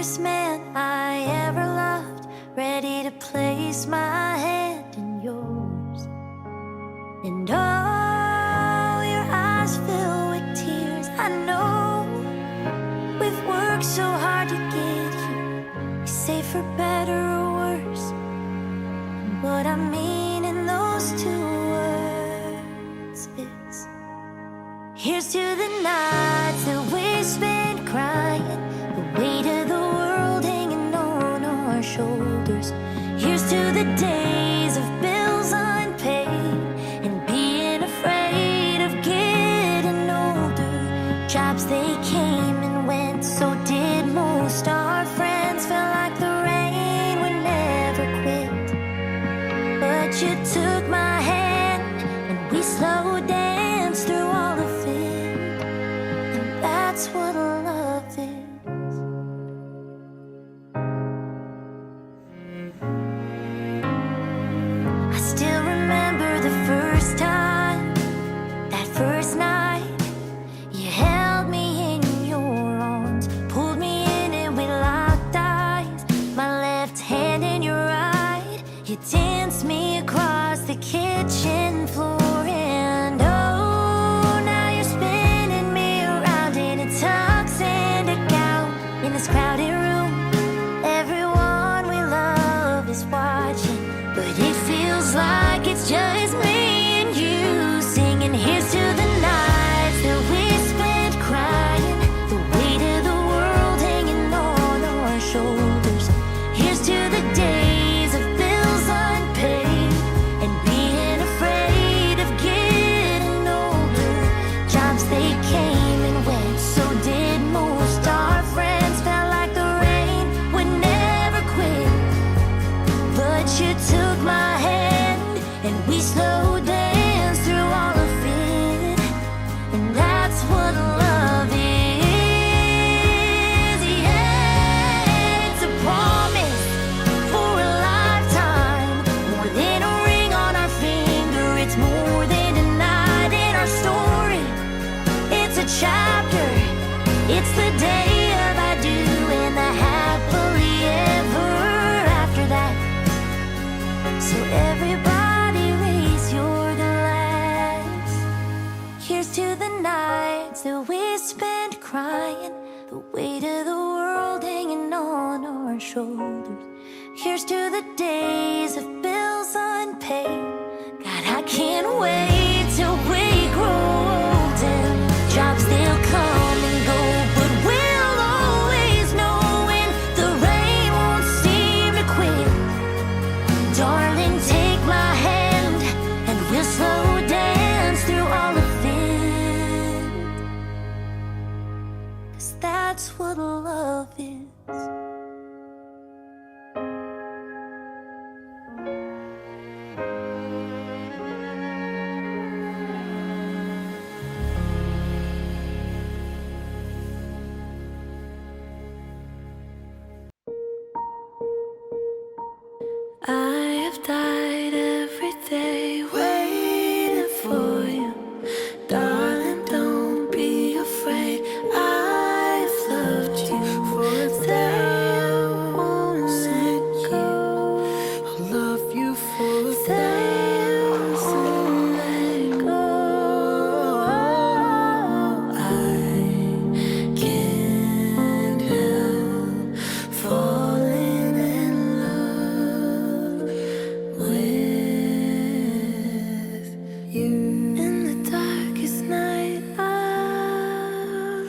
first man I ever loved, ready to place my hand in yours. And all your eyes fill with tears. I know we've worked so hard to get here. You say for better or worse. And what I mean in those two words is, here's to the nights that we spent crying, the weight of the world hanging on our shoulders. Here's to the days of bills unpaid and being afraid of getting older. Jobs, they came and went, so did most. Our friends felt like the rain would never quit. But you took my hand and we slow danced through all of it. And that's what love is. I still remember the first time, that first night. You held me in your arms, pulled me in and we locked eyes. My left hand in your right, you danced me across the kitchen floor. And oh, now you're spinning me around in a tux and a gown. In this crowded room, everyone we love is watching, but it feels like it's just me and you singing. Here's to the nights that we spent crying, the weight of the world hanging on our shoulders. Here's to the days of bills unpaid and being afraid of getting older. Jobs, they came and went, so did most. Our friends felt like the rain would never quit. But you took my hand and we slow danced through all of it. And that's what love is. Yeah, it's a promise for a lifetime. More than a ring on our finger, it's more than a night in our story. It's a chapter, it's the day of I do and the happily ever after that. So everybody raise your glass. Here's to the nights that we spent crying, the weight of the world hanging on our shoulders. Here's to the days of bills unpaid. God, I can't wait till we grow old and jobs, they'll come and go, but we'll always know when the rain won't seem to quit. Darling, take my hand and we'll slow dance through all of it. 'Cause that's what love is. I have died every day waiting for you. Darling, don't be afraid. I've loved you for a day I won't let go. I'll love you for a day I won't let go. I can't help falling in love with you. In the darkest night, I'll